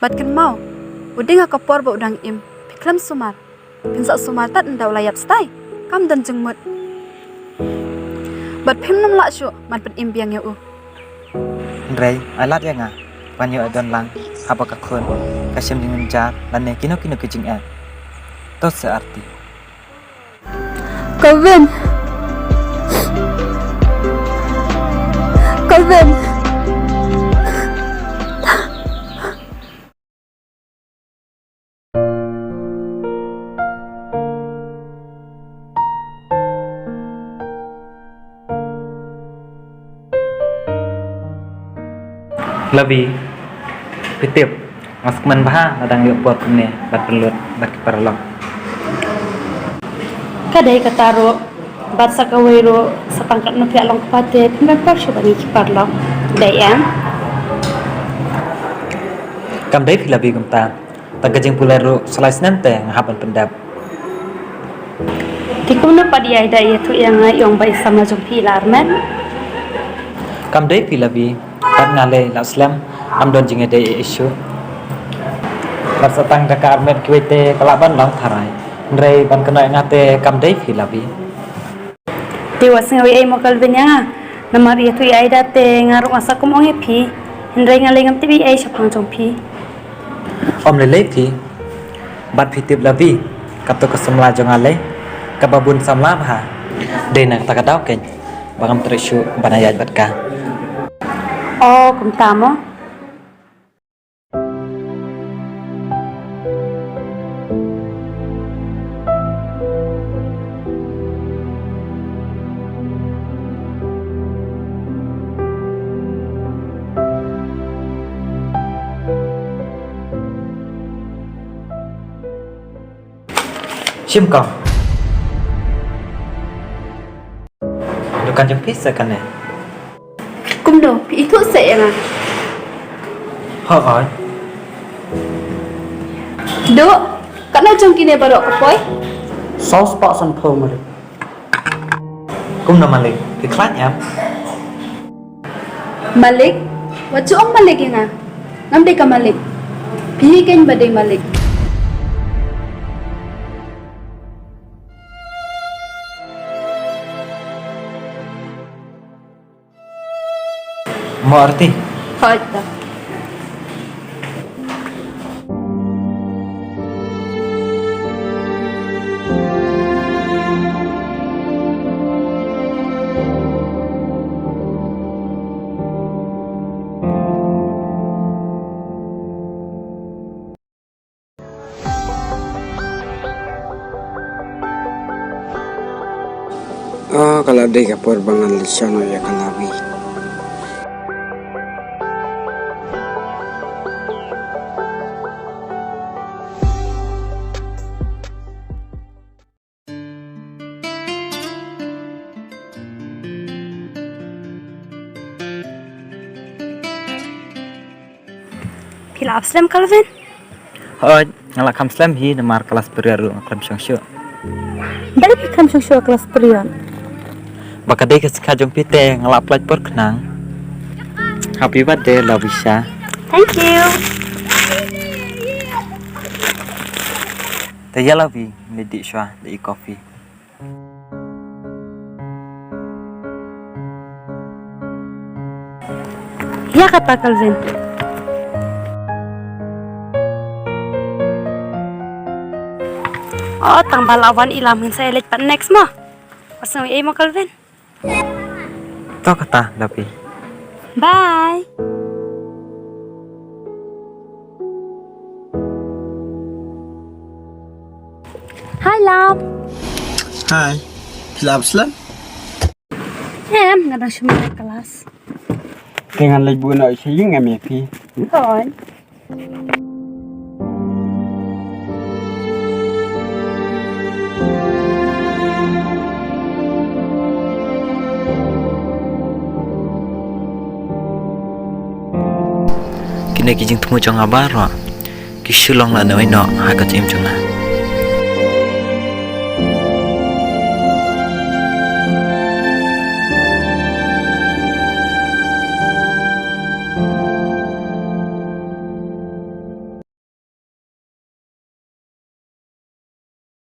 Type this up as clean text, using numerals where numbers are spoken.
Batkan mau, uding aku por ba udang im, piklam sumar, pinsak sumar tat ndau layap stai, kam dan jengmut. Bat pim nam lak syu, mat bat im biang ya u. Ndrei, alat ya nga. Panyo adon lang, apa kakun, kasyam dengan jar, dan kino kejing ad. Tos searti. Kevin. Lebih fitip mas kemen bah ladang yuk buat ini bat perlut bat keperlok Kadai kataro bat sakawero sa pangkat no pialong kapate pimepar siya bani kiparlok dayang kam dai lebih kumta tagajeng pulero slice nante ngahapan pendap tikum na padiay da itu yang yung bay sama jumpi larmen kam dai lebih pat ngale la slam am don jinge dai isu bat satang daka armet kwete kalaban long tharai ndrei ban kena ngate kam dai lebih dewa singawi ay mo kalbenya namar itu ay date ngaruk asa kumong hepi hindray ngalingam tibi ay siya pang jumpi om le phi bat fitip lebih kapto kesemla jongale kababun samla bha dena takadau ken bangam trishu banayat batka oh kumtamo Sim kong dukan jempis kan ya Kumdo, pi itu se nga. ho oi Do, kana jong kine barok kapoy? sauce pak san phom re kum na malik thì khlat nhám Malik, wacu ang Malik nga. Namde ka Malik. Pihikin ba day Malik? mau arti Hoy ta. Oh, kalau ada kapur bangal lisan ya kalawi. pila abslem kalven oi ngala kam slam hi namar kelas beraru kam syangsyu dari pikam shosho kelas prion bakade ke ska jong pite ngala plat por kenang happy birthday Lavisha thank you taya lavi nedi shwa di coffee ya kata kalven oh tang balawan ilamin sa elit pa next mo pasang ay mo kalven to kata lavi bye hi love Hai, silap selam. ngadang shumai kelas Dengan lagi buat nak sayang kami pi. thôi kini kijing temu jong abar wa kisulong la noi no ha ka chim chunga